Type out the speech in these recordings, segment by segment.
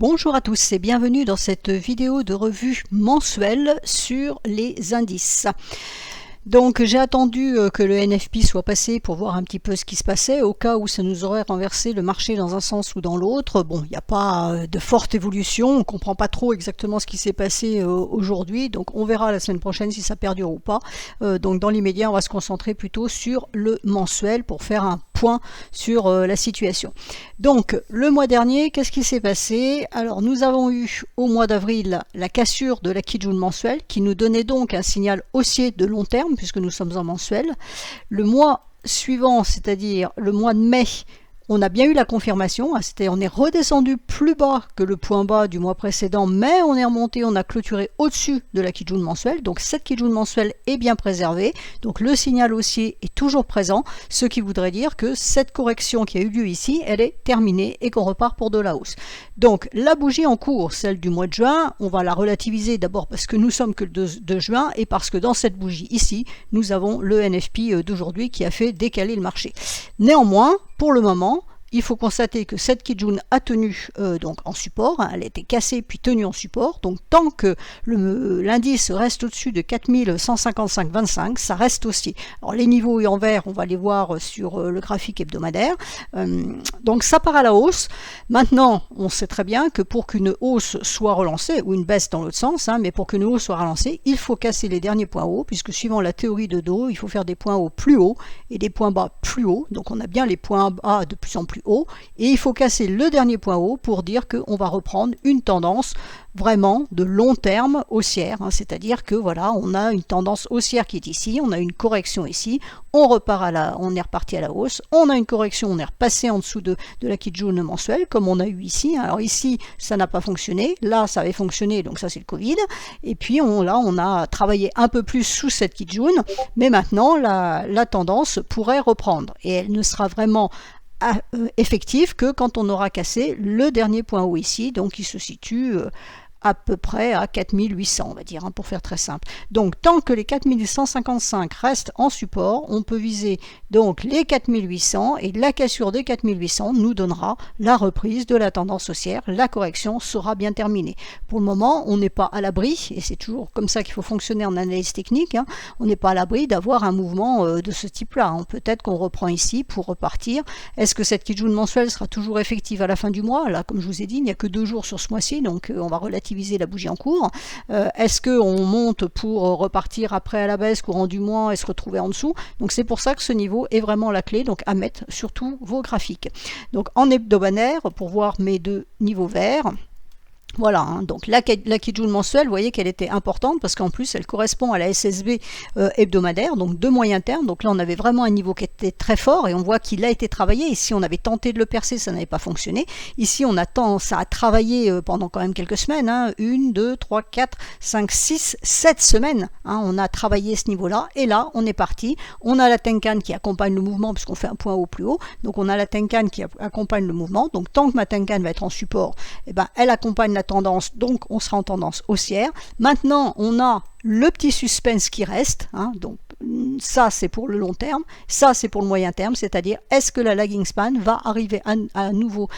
Bonjour à tous et bienvenue dans cette vidéo de revue mensuelle sur les indices. Donc j'ai attendu que le NFP soit passé pour voir un petit peu ce qui se passait au cas où ça nous aurait renversé le marché dans un sens ou dans l'autre. Bon, il n'y a pas de forte évolution, on ne comprend pas trop exactement ce qui s'est passé aujourd'hui, donc on verra la semaine prochaine si ça perdure ou pas. Donc dans l'immédiat, on va se concentrer plutôt sur le mensuel pour faire un point sur la situation. Donc le mois dernier, qu'est-ce qui s'est passé? Alors nous avons eu au mois d'avril la cassure de la Kijun mensuelle qui nous donnait donc un signal haussier de long terme puisque nous sommes en mensuel. Le mois suivant, c'est-à-dire le mois de mai, on a bien eu la confirmation, c'est-à-dire on est redescendu plus bas que le point bas du mois précédent, mais on est remonté, on a clôturé au-dessus de la Kijun mensuelle, donc cette Kijun mensuelle est bien préservée, donc le signal haussier est toujours présent, ce qui voudrait dire que cette correction qui a eu lieu ici, elle est terminée et qu'on repart pour de la hausse. Donc la bougie en cours, celle du mois de juin, on va la relativiser d'abord parce que nous sommes que le 2 juin et parce que dans cette bougie ici, nous avons le NFP d'aujourd'hui qui a fait décaler le marché. Néanmoins, pour le moment, il faut constater que cette Kijun a tenu donc en support, elle a été cassée puis tenue en support, donc tant que l'indice reste au-dessus de 4155,25, ça reste haussier. Alors les niveaux en vert, on va les voir sur le graphique hebdomadaire, donc ça part à la hausse. Maintenant, on sait très bien que pour qu'une hausse soit relancée, ou une baisse dans l'autre sens, mais pour qu'une hausse soit relancée, il faut casser les derniers points hauts, puisque suivant la théorie de Dow, il faut faire des points hauts plus hauts et des points bas plus hauts, donc on a bien les points bas de plus en plus haut et il faut casser le dernier point haut pour dire qu'on va reprendre une tendance vraiment de long terme haussière, c'est-à-dire que voilà, on a une tendance haussière qui est ici, on a une correction ici, on est reparti à la hausse, on a une correction, on est repassé en dessous de la Kijun mensuelle comme on a eu ici. Alors ici ça n'a pas fonctionné, là ça avait fonctionné, donc ça c'est le Covid, et puis là on a travaillé un peu plus sous cette Kijun, mais maintenant la tendance pourrait reprendre et elle ne sera vraiment effective que quand on aura cassé le dernier point haut ici, donc il se situe à peu près à 4800, on va dire, pour faire très simple. Donc, tant que les 4155 restent en support, on peut viser donc les 4800 et la cassure des 4800 nous donnera la reprise de la tendance haussière. La correction sera bien terminée. Pour le moment, on n'est pas à l'abri, et c'est toujours comme ça qu'il faut fonctionner en analyse technique, on n'est pas à l'abri d'avoir un mouvement de ce type-là. Peut-être qu'on reprend ici pour repartir. Est-ce que cette Kijun mensuelle sera toujours effective à la fin du mois? Là, comme je vous ai dit, il n'y a que 2 jours sur ce mois-ci, donc on va relativiser la bougie en cours. Est-ce qu'on monte pour repartir après à la baisse courant du mois et se retrouver en dessous? Donc c'est pour ça que ce niveau est vraiment la clé, donc à mettre sur tous vos graphiques. Donc en hebdomadaire, pour voir mes 2 niveaux verts, voilà, donc la Kijun mensuelle, vous voyez qu'elle était importante parce qu'en plus elle correspond à la SSB hebdomadaire, donc de moyen terme. Donc là on avait vraiment un niveau qui était très fort et on voit qu'il a été travaillé. Ici on avait tenté de le percer, ça n'avait pas fonctionné. Ici ça a travaillé pendant quand même quelques semaines, 1, 2, 3, 4, 5, 6, 7 semaines. On a travaillé ce niveau-là et là on est parti. On a la Tenkan qui accompagne le mouvement puisqu'on fait un point haut plus haut. Donc on a la Tenkan qui accompagne le mouvement. Donc tant que ma Tenkan va être en support, elle accompagne la tendance, donc on sera en tendance haussière. Maintenant, on a le petit suspense qui reste, donc ça c'est pour le long terme, ça c'est pour le moyen terme, c'est-à-dire est-ce que la lagging span va arriver à nouveau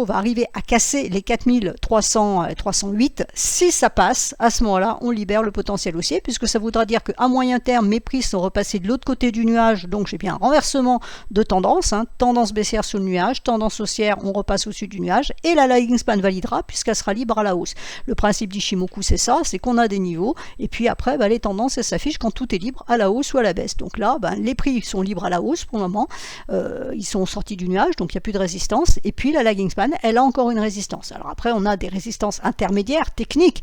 va arriver à casser les 4308. Si ça passe, à ce moment-là, on libère le potentiel haussier, puisque ça voudra dire qu'à moyen terme, mes prix sont repassés de l'autre côté du nuage, donc j'ai bien un renversement de tendance, tendance baissière sur le nuage, tendance haussière, on repasse au-dessus du nuage, et la lagging span validera, puisqu'elle sera libre à la hausse. Le principe d'Ishimoku, c'est ça, c'est qu'on a des niveaux, et puis après, les tendances, elles s'affichent quand tout est libre à la hausse ou à la baisse. Donc là, les prix sont libres à la hausse pour le moment, ils sont sortis du nuage, donc il n'y a plus de résistance. Et puis la lagging span, elle a encore une résistance. Alors après, on a des résistances intermédiaires, techniques,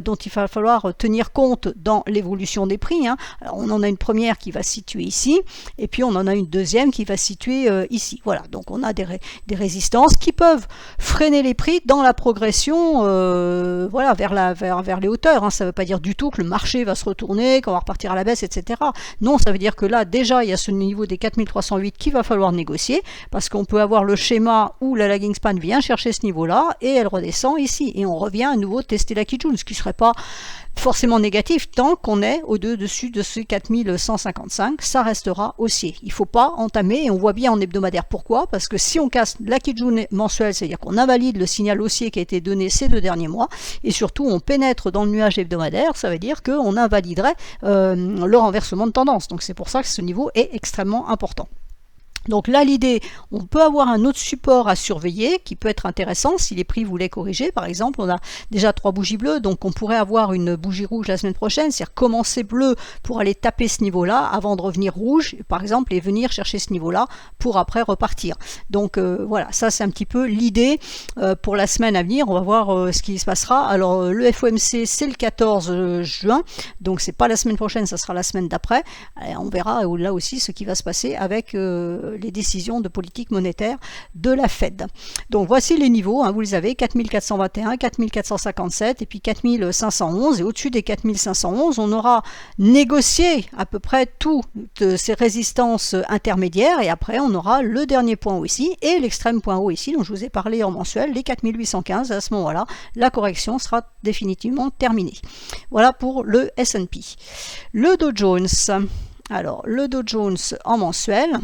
dont il va falloir tenir compte dans l'évolution des prix. Alors on en a une première qui va se situer ici, et puis on en a une deuxième qui va se situer ici. Voilà, donc on a des résistances qui peuvent freiner les prix dans la progression vers les hauteurs. Ça ne veut pas dire du tout que le marché va se retourner, qu'on va repartir à la baisse, etc. Non, ça veut dire que là, déjà, il y a ce niveau des 4308 qu'il va falloir négocier, parce qu'on peut avoir le schéma où la lagging span vient chercher ce niveau-là et elle redescend ici. Et on revient à nouveau tester la Kijun, ce qui ne serait pas forcément négatif tant qu'on est au-dessus de ce 4155, ça restera haussier. Il ne faut pas entamer, et on voit bien en hebdomadaire pourquoi, parce que si on casse la Kijun mensuelle, c'est-à-dire qu'on invalide le signal haussier qui a été donné ces 2 derniers mois, et surtout on pénètre dans le nuage hebdomadaire, ça veut dire qu'on invaliderait le renversement de tendance. Donc c'est pour ça que ce niveau est extrêmement important. Donc là, l'idée, on peut avoir un autre support à surveiller qui peut être intéressant si les prix voulaient corriger. Par exemple, on a déjà 3 bougies bleues, donc on pourrait avoir une bougie rouge la semaine prochaine, c'est-à-dire commencer bleu pour aller taper ce niveau-là avant de revenir rouge, par exemple, et venir chercher ce niveau-là pour après repartir. Donc voilà, ça c'est un petit peu l'idée pour la semaine à venir. On va voir ce qui se passera. Alors le FOMC, c'est le 14 juin, donc c'est pas la semaine prochaine, ça sera la semaine d'après. On verra là aussi ce qui va se passer avec les décisions de politique monétaire de la Fed. Donc voici les niveaux, hein, vous les avez, 4421, 4457 et puis 4511, et au-dessus des 4511, on aura négocié à peu près toutes ces résistances intermédiaires, et après on aura le dernier point haut ici et l'extrême point haut ici, dont je vous ai parlé en mensuel, les 4815. À ce moment-là, la correction sera définitivement terminée. Voilà pour le S&P. Le Dow Jones, alors le Dow Jones en mensuel,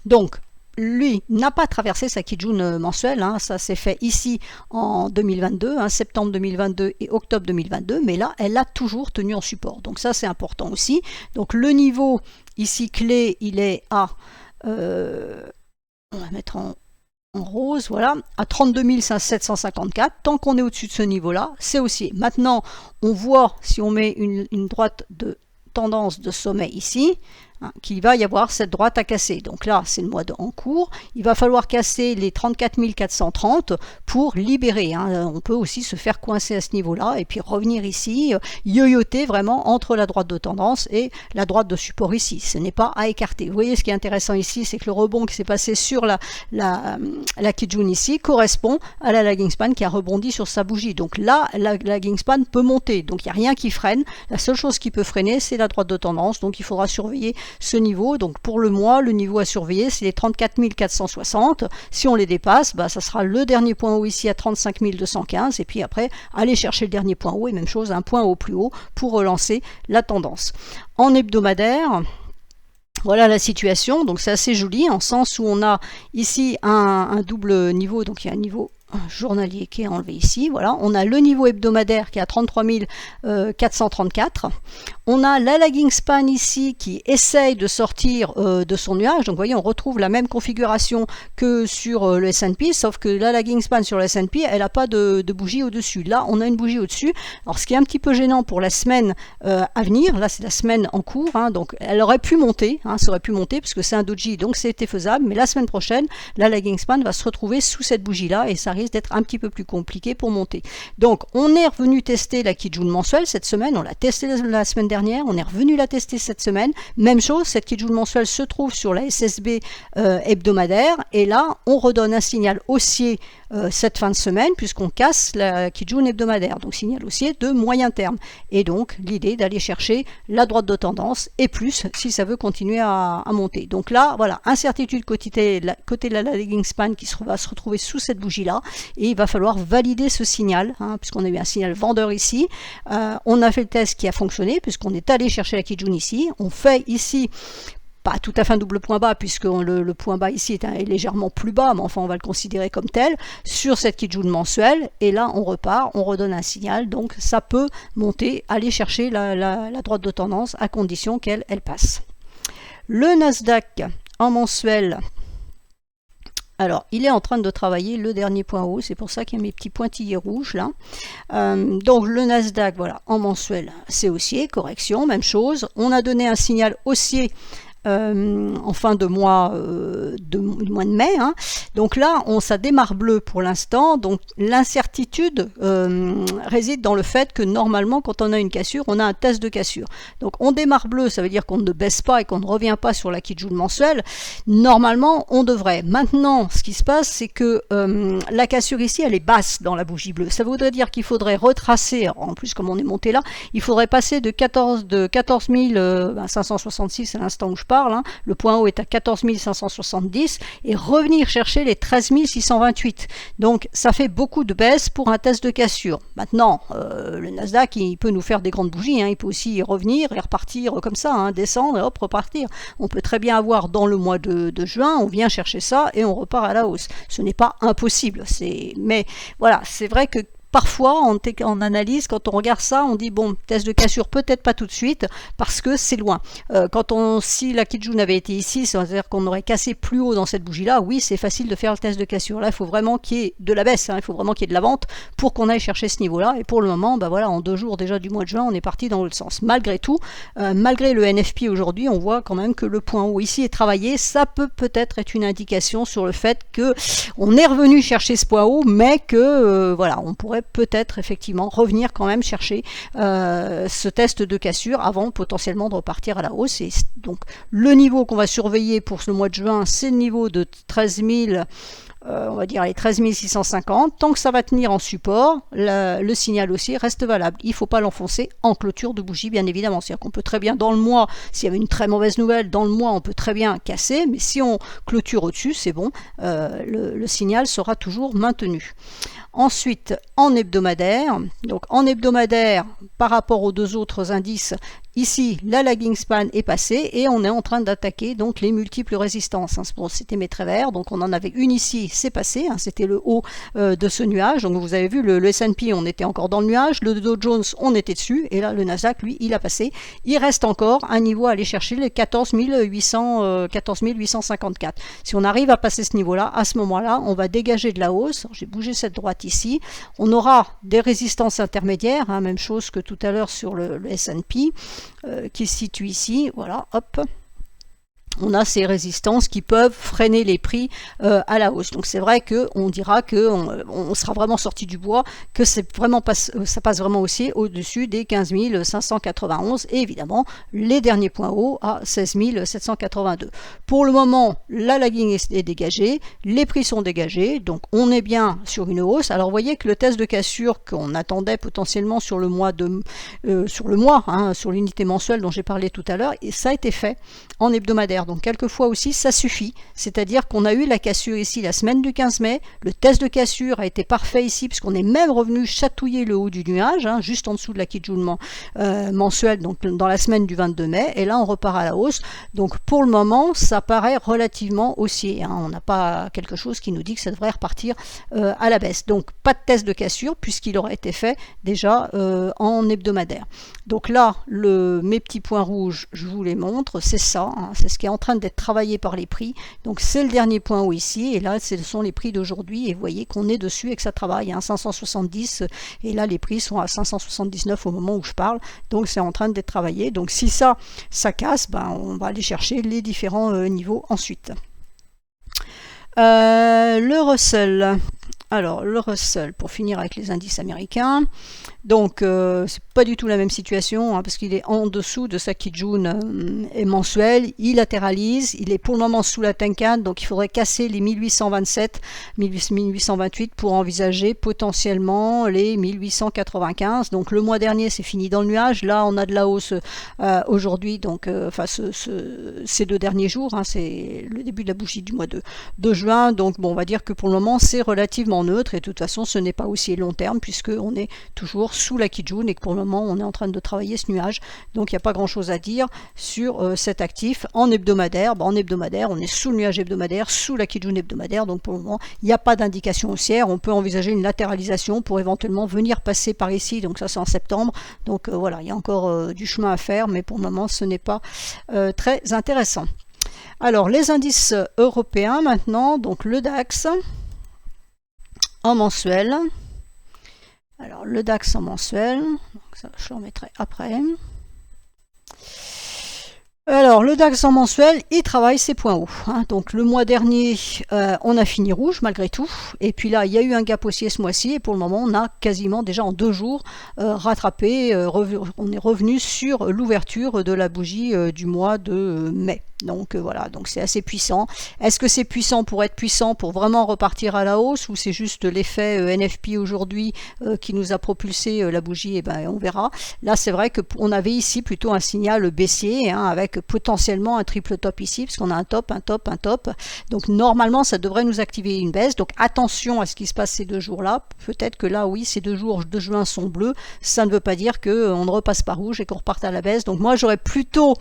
donc, lui n'a pas traversé sa Kijun mensuelle, hein, ça s'est fait ici en 2022, hein, septembre 2022 et octobre 2022, mais là, elle a toujours tenu en support. Donc ça, c'est important aussi. Donc le niveau ici clé, il est à, on va mettre en rose, voilà, à 32 754. Tant qu'on est au-dessus de ce niveau-là, c'est haussier. Maintenant, on voit, si on met une droite de tendance de sommet ici, qu'il va y avoir cette droite à casser. Donc là, c'est le mois en cours. Il va falloir casser les 34 430 pour libérer. Hein. On peut aussi se faire coincer à ce niveau-là et puis revenir ici, yoyoter vraiment entre la droite de tendance et la droite de support ici. Ce n'est pas à écarter. Vous voyez, ce qui est intéressant ici, c'est que le rebond qui s'est passé sur la Kijun ici correspond à la lagging span qui a rebondi sur sa bougie. Donc là, la lagging span peut monter. Donc il n'y a rien qui freine. La seule chose qui peut freiner, c'est la droite de tendance. Donc il faudra surveiller ce niveau. Donc pour le mois, le niveau à surveiller, c'est les 34 460. Si on les dépasse, bah, ça sera le dernier point haut ici à 35 215. Et puis après, aller chercher le dernier point haut et même chose, un point haut plus haut pour relancer la tendance. En hebdomadaire, voilà la situation. Donc c'est assez joli en sens où on a ici un double niveau. Donc il y a un niveau journalier qui est enlevé ici, voilà, on a le niveau hebdomadaire qui est à 33 434, on a la lagging span ici qui essaye de sortir de son nuage, donc vous voyez on retrouve la même configuration que sur le S&P, sauf que la lagging span sur le S&P elle n'a pas de bougie au-dessus, là on a une bougie au-dessus. Alors ce qui est un petit peu gênant pour la semaine à venir, là c'est la semaine en cours, hein, donc elle aurait pu monter, hein, ça aurait pu monter puisque c'est un doji, donc c'était faisable, mais la semaine prochaine la lagging span va se retrouver sous cette bougie là et ça risque d'être un petit peu plus compliqué pour monter. Donc on est revenu tester la Kijun mensuelle cette semaine, on l'a testé la semaine dernière, on est revenu la tester cette semaine, même chose, cette Kijun mensuelle se trouve sur la SSB hebdomadaire et là on redonne un signal haussier cette fin de semaine puisqu'on casse la Kijun hebdomadaire, donc signal haussier de moyen terme, et donc l'idée d'aller chercher la droite de tendance et plus si ça veut continuer à monter. Donc là voilà, incertitude côté de la lagging span qui va se retrouver sous cette bougie là, et il va falloir valider ce signal, hein, puisqu'on a eu un signal vendeur ici, on a fait le test qui a fonctionné puisqu'on est allé chercher la Kijun ici, on fait ici pas tout à fait un double point bas puisque le point bas ici est légèrement plus bas, mais enfin on va le considérer comme tel, sur cette Kijun mensuelle, et là on repart, on redonne un signal, donc ça peut monter, aller chercher la droite de tendance à condition qu'elle passe. Le Nasdaq en mensuel, alors, il est en train de travailler le dernier point haut, c'est pour ça qu'il y a mes petits pointillés rouges là. Donc le Nasdaq, voilà, en mensuel, c'est haussier, correction, même chose. On a donné un signal haussier en fin de mois, du mois de mai, hein. Donc là ça démarre bleu pour l'instant, donc l'incertitude réside dans le fait que normalement quand on a une cassure, on a un test de cassure. Donc on démarre bleu, ça veut dire qu'on ne baisse pas et qu'on ne revient pas sur la Kijun mensuelle. Normalement on devrait. Maintenant ce qui se passe, c'est que la cassure ici elle est basse dans la bougie bleue, ça voudrait dire qu'il faudrait retracer, en plus comme on est monté là, il faudrait passer de 14 566 à l'instant où je parle, hein, le point haut est à 14 570 et revenir chercher les 13 628. Donc ça fait beaucoup de baisse pour un test de cassure. Maintenant, le Nasdaq, il peut nous faire des grandes bougies, hein, il peut aussi revenir et repartir comme ça, hein, descendre et hop, repartir. On peut très bien avoir dans le mois de juin, on vient chercher ça et on repart à la hausse. Ce n'est pas impossible, mais voilà, c'est vrai que parfois, en analyse, quand on regarde ça, on dit bon, test de cassure peut-être pas tout de suite parce que c'est loin. Si la Kijun avait été ici, c'est-à-dire qu'on aurait cassé plus haut dans cette bougie-là, oui, c'est facile de faire le test de cassure. Là, il faut vraiment qu'il y ait de la baisse, hein, il faut vraiment qu'il y ait de la vente pour qu'on aille chercher ce niveau-là. Et pour le moment, bah voilà, en 2 jours déjà du mois de juin, on est parti dans l'autre sens. Malgré tout, malgré le NFP aujourd'hui, on voit quand même que le point haut ici est travaillé. Ça peut-être être une indication sur le fait que on est revenu chercher ce point haut, mais que voilà, on pourrait peut-être effectivement revenir quand même chercher ce test de cassure avant potentiellement de repartir à la hausse. Et donc le niveau qu'on va surveiller pour ce mois de juin, c'est le niveau de 13 000, on va dire les 13 650. Tant que ça va tenir en support, le signal haussier reste valable. Il ne faut pas l'enfoncer en clôture de bougie, bien évidemment. C'est-à-dire qu'on peut très bien, dans le mois, s'il y avait une très mauvaise nouvelle, dans le mois, on peut très bien casser, mais si on clôture au-dessus, c'est bon, le signal sera toujours maintenu. Ensuite, en hebdomadaire, donc en hebdomadaire, par rapport aux 2 autres indices, ici, la lagging span est passée et on est en train d'attaquer donc les multiples résistances. Hein. C'était mes traits verts, donc on en avait une ici, c'est passé, hein, c'était le haut de ce nuage. Donc vous avez vu, le S&P, on était encore dans le nuage, le Dow Jones, on était dessus, et là, le Nasdaq, lui, il a passé. Il reste encore un niveau à aller chercher, les 14 854. Si on arrive à passer ce niveau-là, à ce moment-là, on va dégager de la hausse. J'ai bougé cette droite ici. On aura des résistances intermédiaires, hein, même chose que tout à l'heure sur le S&P, qui se situe ici. Voilà, hop. On a ces résistances qui peuvent freiner les prix à la hausse. Donc c'est vrai qu'on dira qu'on sera vraiment sorti du bois, que ça passe vraiment aussi au-dessus des 15 591 et évidemment les derniers points hauts à 16 782. Pour le moment, la lagging est dégagée, les prix sont dégagés, donc on est bien sur une hausse. Alors vous voyez que le test de cassure qu'on attendait potentiellement sur le mois, sur l'unité mensuelle dont j'ai parlé tout à l'heure, et ça a été fait en hebdomadaire. Donc quelquefois aussi ça suffit, c'est-à-dire qu'on a eu la cassure ici la semaine du 15 mai, le test de cassure a été parfait ici puisqu'on est même revenu chatouiller le haut du nuage, hein, juste en dessous de la Kijun mensuelle, donc dans la semaine du 22 mai, et là on repart à la hausse. Donc pour le moment ça paraît relativement haussier, hein. On n'a pas quelque chose qui nous dit que ça devrait repartir à la baisse. Donc pas de test de cassure puisqu'il aurait été fait déjà en hebdomadaire. Donc là, mes petits points rouges, je vous les montre, c'est ça, hein, c'est ce qui est en train d'être travaillé par les prix. Donc c'est le dernier point haut ici, et là ce sont les prix d'aujourd'hui, et vous voyez qu'on est dessus et que ça travaille, hein, 570, et là les prix sont à 579 au moment où je parle, donc c'est en train d'être travaillé. Donc si ça casse, ben, on va aller chercher les différents niveaux ensuite. Le Russell. Alors, le Russell, pour finir avec les indices américains, donc c'est pas du tout la même situation, hein, parce qu'il est en dessous de sa Kijun mensuelle, il latéralise, il est pour le moment sous la Tenkan, donc il faudrait casser les 1827, 1828 pour envisager potentiellement les 1895. Donc le mois dernier c'est fini dans le nuage, là on a de la hausse aujourd'hui, donc ces 2 derniers jours, hein, c'est le début de la bougie du mois de juin, donc bon, on va dire que pour le moment c'est relativement neutre, et de toute façon ce n'est pas aussi long terme puisque on est toujours sous la Kijun et que pour le moment on est en train de travailler ce nuage, donc il n'y a pas grand chose à dire sur cet actif. En hebdomadaire, on est sous le nuage hebdomadaire, sous la Kijun hebdomadaire, donc pour le moment il n'y a pas d'indication haussière. On peut envisager une latéralisation pour éventuellement venir passer par ici, donc ça c'est en septembre, donc voilà, il y a encore du chemin à faire, mais pour le moment ce n'est pas très intéressant. Alors les indices européens maintenant, donc le DAX en mensuel. Alors le DAX en mensuel, donc ça je le remettrai après. Alors le DAX en mensuel, il travaille ses points hauts, hein. Donc le mois dernier, on a fini rouge malgré tout, et puis là il y a eu un gap haussier ce mois-ci, et pour le moment on a quasiment déjà en 2 jours rattrapé, on est revenu sur l'ouverture de la bougie du mois de mai. Donc voilà, donc c'est assez puissant. Est-ce que c'est puissant pour être puissant, pour vraiment repartir à la hausse, ou c'est juste l'effet NFP aujourd'hui qui nous a propulsé la bougie? Et ben on verra. Là c'est vrai qu'on avait ici plutôt un signal baissier, hein, avec potentiellement un triple top ici, parce qu'on a un top, un top, un top. Donc normalement ça devrait nous activer une baisse. Donc attention à ce qui se passe ces 2 jours-là. Peut-être que là, oui, ces 2 jours de juin sont bleus. Ça ne veut pas dire qu'on ne repasse pas rouge et qu'on reparte à la baisse. Donc moi j'aurais plutôt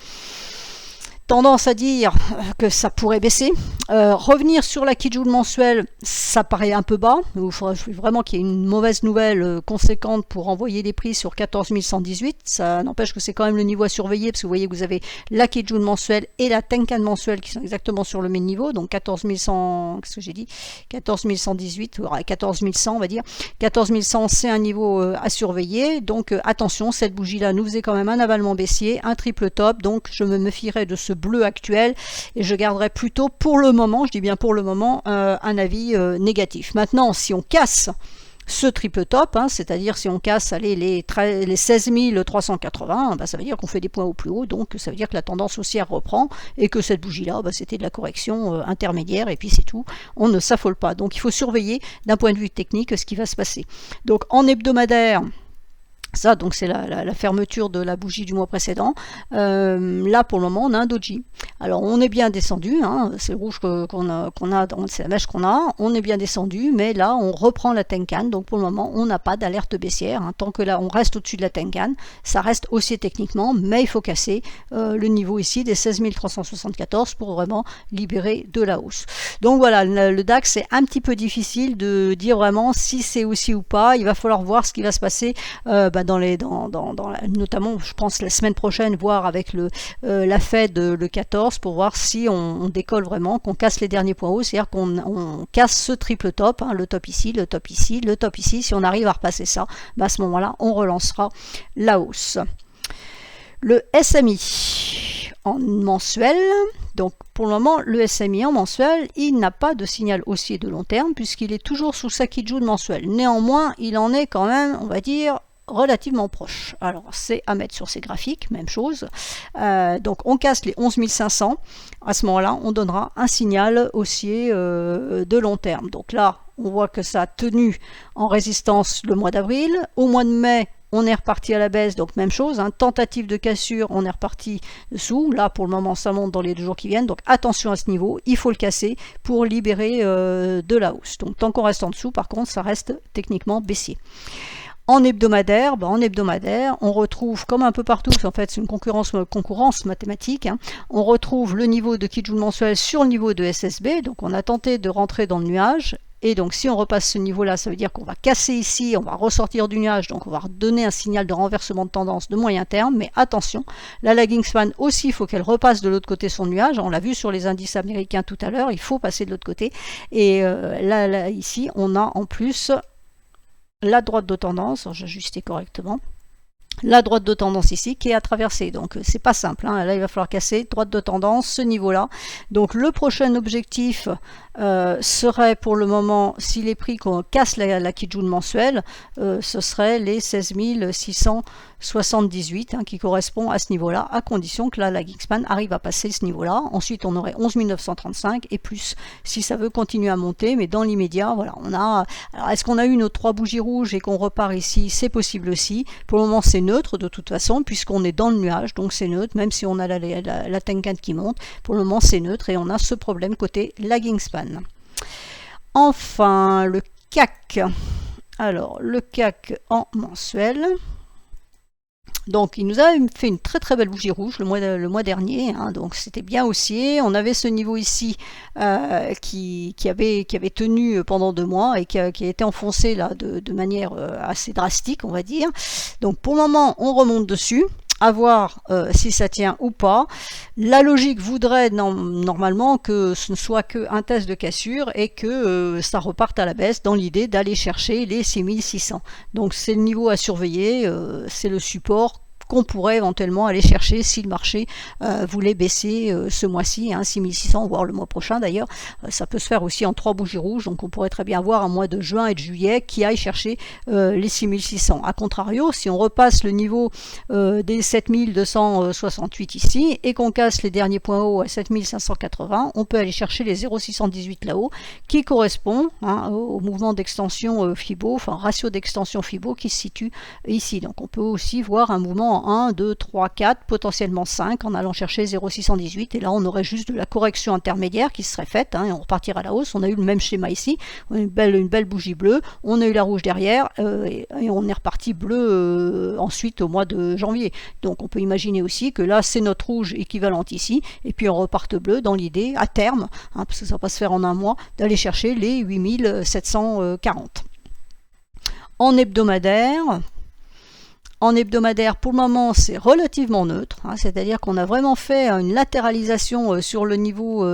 tendance à dire que ça pourrait baisser. Revenir sur la Kijun mensuelle, ça paraît un peu bas. Il faudrait vraiment qu'il y ait une mauvaise nouvelle conséquente pour envoyer des prix sur 14 118. Ça n'empêche que c'est quand même le niveau à surveiller, parce que vous voyez que vous avez la Kijun mensuelle et la Tenkan mensuelle qui sont exactement sur le même niveau. Donc 14 100, qu'est-ce que j'ai dit, 14 118, 14 100 on va dire. 14 100 c'est un niveau à surveiller. Donc attention, cette bougie-là nous faisait quand même un avalement baissier, un triple top. Donc je me méfierais de ce bleu actuel et je garderai plutôt pour le moment, je dis bien pour le moment, un avis négatif. Maintenant, si on casse ce triple top, hein, c'est-à-dire si on casse les 16 380, bah, ça veut dire qu'on fait des points au plus haut, donc ça veut dire que la tendance haussière reprend et que cette bougie-là, bah, c'était de la correction intermédiaire et puis c'est tout. On ne s'affole pas. Donc il faut surveiller d'un point de vue technique ce qui va se passer. Donc en hebdomadaire, ça, donc c'est la fermeture de la bougie du mois précédent. Là, pour le moment, on a un doji. Alors, on est bien descendu, hein, c'est le rouge qu'on a, c'est la mèche qu'on a. On est bien descendu, mais là, on reprend la Tenkan. Donc, pour le moment, on n'a pas d'alerte baissière. Hein. Tant que là, on reste au-dessus de la Tenkan, ça reste haussier techniquement, mais il faut casser le niveau ici des 16 374 pour vraiment libérer de la hausse. Donc, voilà, le DAX, c'est un petit peu difficile de dire vraiment si c'est haussier ou pas. Il va falloir voir ce qui va se passer notamment je pense la semaine prochaine, voir avec la Fed le 14 pour voir si on décolle vraiment, qu'on casse les derniers points hauts, c'est-à-dire qu'on casse ce triple top, hein, le top ici, le top ici, le top ici. Si on arrive à repasser ça, bah à ce moment-là on relancera la hausse. Le SMI en mensuel, donc pour le moment le SMI en mensuel, il n'a pas de signal haussier de long terme puisqu'il est toujours sous sa Kijun mensuelle. Néanmoins, il en est quand même, on va dire, relativement proche. Alors c'est à mettre sur ces graphiques, même chose. Donc on casse les 11 500. À ce moment-là, on donnera un signal haussier de long terme. Donc là, on voit que ça a tenu en résistance le mois d'avril. Au mois de mai, on est reparti à la baisse, donc même chose, hein, tentative de cassure, on est reparti dessous. Là, pour le moment, ça monte dans les 2 jours qui viennent, donc attention à ce niveau, il faut le casser pour libérer de la hausse. Donc tant qu'on reste en dessous, par contre, ça reste techniquement baissier. En hebdomadaire, on retrouve, comme un peu partout, en fait c'est une concurrence mathématique, hein, on retrouve le niveau de Kijun mensuel sur le niveau de SSB, donc on a tenté de rentrer dans le nuage, et donc si on repasse ce niveau-là, ça veut dire qu'on va casser ici, on va ressortir du nuage, donc on va redonner un signal de renversement de tendance de moyen terme, mais attention, la lagging span aussi, il faut qu'elle repasse de l'autre côté son nuage, on l'a vu sur les indices américains tout à l'heure, il faut passer de l'autre côté, et là ici, on a en plus la droite de tendance, j'ajustais correctement, la droite de tendance ici qui est à traverser, donc c'est pas simple, hein. Là il va falloir casser droite de tendance, ce niveau là. Donc le prochain objectif serait pour le moment, si les prix qu'on casse la Kijun mensuelle, ce serait les 16 678, hein, qui correspond à ce niveau là, à condition que la lagging span arrive à passer ce niveau là. Ensuite on aurait 11 935 et plus si ça veut continuer à monter, mais dans l'immédiat, voilà, on a. Alors est-ce qu'on a eu nos 3 bougies rouges et qu'on repart ici? C'est possible aussi. Pour le moment c'est neutre de toute façon puisqu'on est dans le nuage, donc c'est neutre, même si on a la Tenkan qui monte, pour le moment c'est neutre et on a ce problème côté lagging span. Enfin le CAC, alors le CAC en mensuel, donc il nous a fait une très très belle bougie rouge le mois dernier, hein, donc c'était bien haussier. On avait ce niveau ici qui avait tenu pendant 2 mois et qui a été enfoncé là de manière assez drastique, on va dire. Donc pour le moment on remonte dessus, à voir si ça tient ou pas. La logique voudrait normalement que ce ne soit qu'un test de cassure et que ça reparte à la baisse dans l'idée d'aller chercher les 6600. Donc c'est le niveau à surveiller, c'est le support qu'on pourrait éventuellement aller chercher si le marché voulait baisser ce mois-ci, 6600, voire le mois prochain d'ailleurs. Ça peut se faire aussi en 3 bougies rouges, donc on pourrait très bien avoir un mois de juin et de juillet qui aille chercher les 6600. A contrario, si on repasse le niveau des 7268 ici et qu'on casse les derniers points hauts à 7580, on peut aller chercher les 0,618 là-haut qui correspond au mouvement d'extension Fibo, enfin ratio d'extension Fibo qui se situe ici. Donc on peut aussi voir un mouvement en 1, 2, 3, 4, potentiellement 5 en allant chercher 0,618 et là on aurait juste de la correction intermédiaire qui serait faite et on repartira à la hausse. On a eu le même schéma ici, une belle bougie bleue, on a eu la rouge derrière et on est reparti bleu ensuite au mois de janvier. Donc on peut imaginer aussi que là c'est notre rouge équivalente ici et puis on reparte bleu dans l'idée à terme, parce que ça va pas se faire en un mois, d'aller chercher les 8740. En hebdomadaire, pour le moment, c'est relativement neutre, c'est-à-dire qu'on a vraiment fait une latéralisation sur le niveau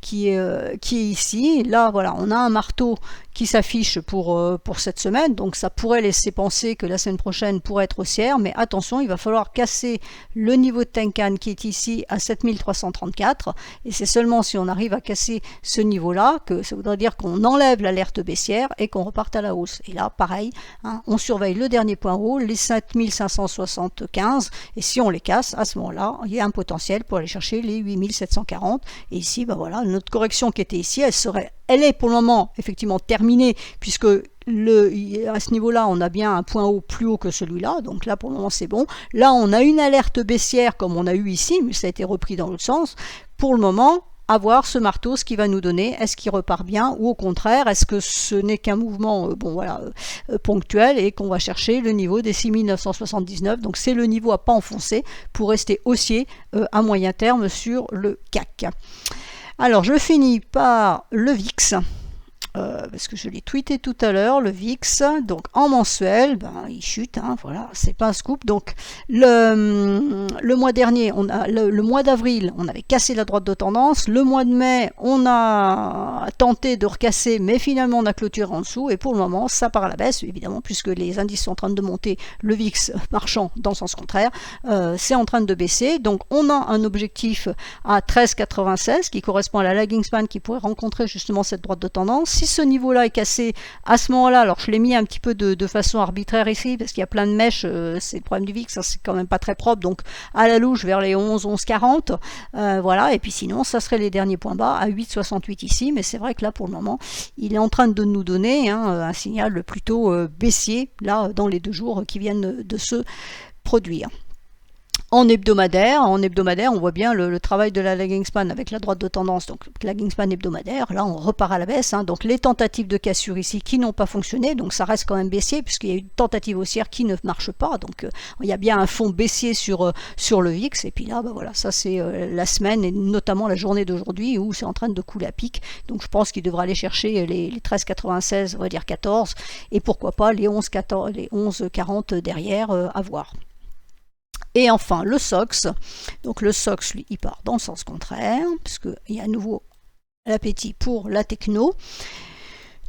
qui est ici. Là, voilà, on a un marteau qui s'affiche pour cette semaine, donc ça pourrait laisser penser que la semaine prochaine pourrait être haussière, mais attention, il va falloir casser le niveau de Tenkan qui est ici à 7334, et c'est seulement si on arrive à casser ce niveau-là que ça voudrait dire qu'on enlève l'alerte baissière et qu'on reparte à la hausse. Et là, pareil, on surveille le dernier point haut, les 7575, et si on les casse, à ce moment-là, il y a un potentiel pour aller chercher les 8740, et ici, ben voilà, notre correction qui était ici, elle est pour le moment effectivement terminée, puisque à ce niveau-là, on a bien un point haut plus haut que celui-là, donc là pour le moment c'est bon. Là on a une alerte baissière comme on a eu ici, mais ça a été repris dans l'autre sens. Pour le moment, à voir ce marteau, ce qu'il va nous donner, est-ce qu'il repart bien ou au contraire, est-ce que ce n'est qu'un mouvement ponctuel et qu'on va chercher le niveau des 6979, donc c'est le niveau à pas enfoncer pour rester haussier à moyen terme sur le CAC. Alors, je finis par le VIX, parce que je l'ai tweeté tout à l'heure, le VIX, donc en mensuel, il chute, voilà, c'est pas un scoop. Donc, le mois dernier, le mois d'avril, on avait cassé la droite de tendance, le mois de mai, on a tenté de recasser, mais finalement, on a clôturé en dessous, et pour le moment, ça part à la baisse, évidemment, puisque les indices sont en train de monter, le VIX marchant dans le sens contraire, c'est en train de baisser, donc on a un objectif à 13,96 qui correspond à la lagging span qui pourrait rencontrer justement cette droite de tendance. Si ce niveau-là est cassé à ce moment-là, alors je l'ai mis un petit peu de façon arbitraire ici, parce qu'il y a plein de mèches, c'est le problème du VIX, c'est quand même pas très propre, donc à la louche vers les 11,40, voilà, et puis sinon, ça serait les derniers points bas à 8,68 ici, mais c'est vrai que là, pour le moment, il est en train de nous donner un signal plutôt baissier, là, dans les 2 jours qui viennent de se produire. En hebdomadaire, on voit bien le travail de la lagging span avec la droite de tendance, donc lagging span hebdomadaire, là on repart à la baisse, donc les tentatives de cassure ici qui n'ont pas fonctionné, donc ça reste quand même baissier puisqu'il y a une tentative haussière qui ne marche pas, donc il y a bien un fond baissier sur le VIX, et puis là, voilà, ça c'est la semaine et notamment la journée d'aujourd'hui où c'est en train de couler à pic, donc je pense qu'il devra aller chercher les 13,96, on va dire 14, et pourquoi pas les 11,40 derrière à voir. Et enfin, le SOX. Donc le SOX, lui, il part dans le sens contraire, puisqu'il y a à nouveau l'appétit pour la techno.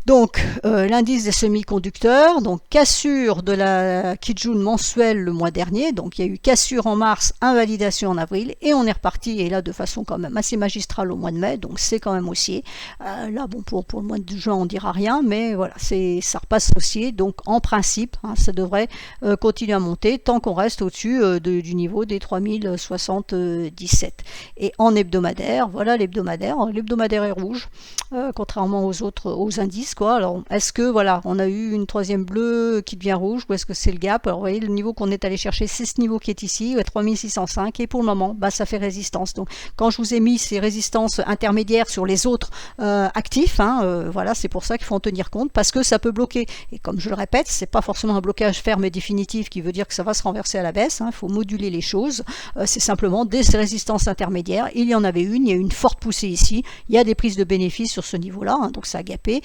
Donc, l'indice des semi-conducteurs, donc cassure de la Kijun mensuelle le mois dernier, donc il y a eu cassure en mars, invalidation en avril, et on est reparti, et là de façon quand même assez magistrale au mois de mai, donc c'est quand même haussier. Là, bon, pour le mois de juin, on dira rien, mais voilà, ça repasse haussier, donc en principe, ça devrait continuer à monter tant qu'on reste au-dessus du niveau des 3077. Et en hebdomadaire, voilà l'hebdomadaire est rouge, contrairement aux indices. Alors, est-ce que voilà, on a eu une troisième bleue qui devient rouge, ou est-ce que c'est le gap? Alors, vous voyez, le niveau qu'on est allé chercher, c'est ce niveau qui est ici, 3605, et pour le moment, ça fait résistance. Donc, quand je vous ai mis ces résistances intermédiaires sur les autres actifs, voilà, c'est pour ça qu'il faut en tenir compte, parce que ça peut bloquer. Et comme je le répète, c'est pas forcément un blocage ferme et définitif qui veut dire que ça va se renverser à la baisse. Il faut moduler les choses. C'est simplement des résistances intermédiaires. Il y en avait une, il y a eu une forte poussée ici. Il y a des prises de bénéfices sur ce niveau-là, donc ça a gapé.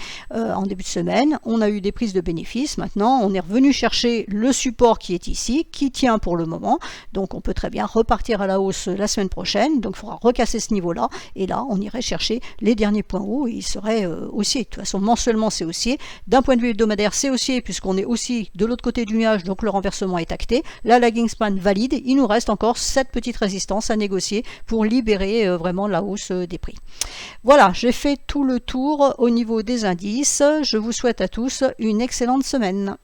en début de semaine, on a eu des prises de bénéfices, maintenant on est revenu chercher le support qui est ici, qui tient pour le moment, donc on peut très bien repartir à la hausse la semaine prochaine, donc il faudra recasser ce niveau-là, et là on irait chercher les derniers points hauts, et il serait haussier. De toute façon, mensuellement c'est haussier, d'un point de vue hebdomadaire c'est haussier, puisqu'on est aussi de l'autre côté du nuage, donc le renversement est acté. La lagging span valide, il nous reste encore cette petite résistance à négocier pour libérer vraiment la hausse des prix. Voilà, j'ai fait tout le tour au niveau des indices. Je vous souhaite à tous une excellente semaine.